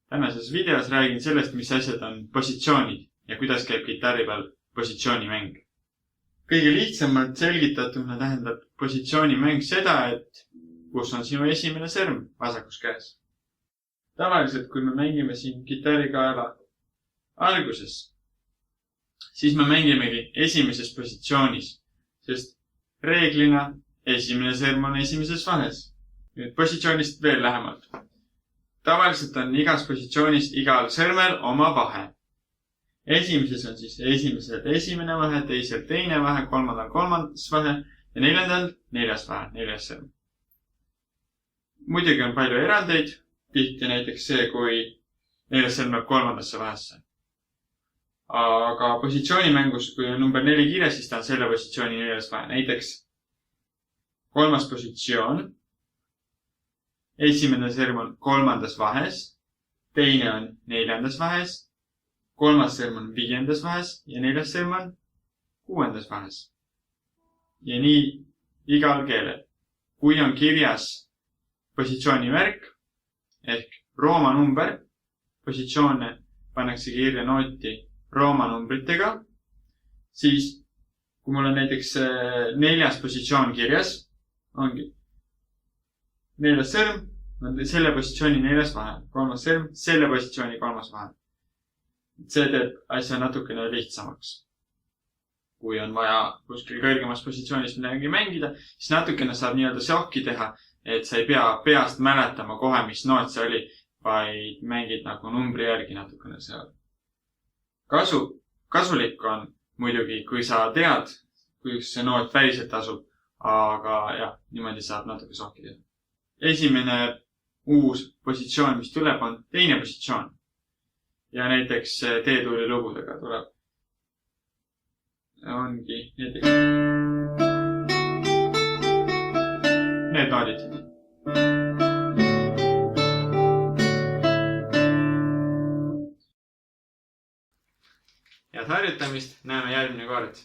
Tänases videos räägin sellest, mis asjad on positsioonid ja kuidas käib kitarri peal positsioonimäng. Kõige lihtsamalt selgitatuna tähendab positsioonimäng seda, et kus on sinu esimene sõrm vasakus käes. Tavaliselt, kui me mängime siin kitarrikaela alguses, siis me mängimegi esimeses positsioonis, sest reeglina esimene sõrm on esimeses vahes. Nüüd positsioonist veel lähemalt. Tavaliselt on igas positsioonis igal sõrmel oma vahe. Esimeses on siis esimene vahe, teisel teine vahe, kolmandal kolmandas vahe ja neljandal neljas vahe, neljas sõrm. Muidugi on palju erandeid, tihti näiteks see, kui neljas sõrm läheb kolmandasse vahesse. Aga positsioonimängus, kui on number 4 kirjas, siis ta on selle positsiooni neljas vahe. Näiteks kolmas positsioon. Esimene sõrm on kolmandas vahes, teine on neljandas vahes, kolmas sõrm on viiendas vahes ja neljas sõrm on kuuendas vahes. Ja nii igal keelel. Kui on kirjas positsioonimärk ehk rooma number, positsioone pannakse kirja nooti rooma numbritega, siis kui mul on näiteks neljas positsioon kirjas, ongi neljas sõrm on selle positsiooni neljas vahe, kolmas sõrm selle positsiooni kolmas vahe. See teeb asja natukene lihtsamaks. Kui on vaja kuskil kõrgemas positsioonis midagi mängida, siis natukene saab nii-öelda sohki teha, et sa ei pea peast mäletama kohe, mis noot see oli, vaid mängid nagu numbri järgi natukene seal. Kasulik on muidugi, kui sa tead, kui see noot päriselt asub, aga jah, niimoodi saab natuke sohki teha. Esimene uus positsioon, mis tuleb, on teine positsioon. Ja näiteks D-tuuli lugudega tuleb. Ongi näiteks need noodid. Head harjutamist, näeme järgmine kord.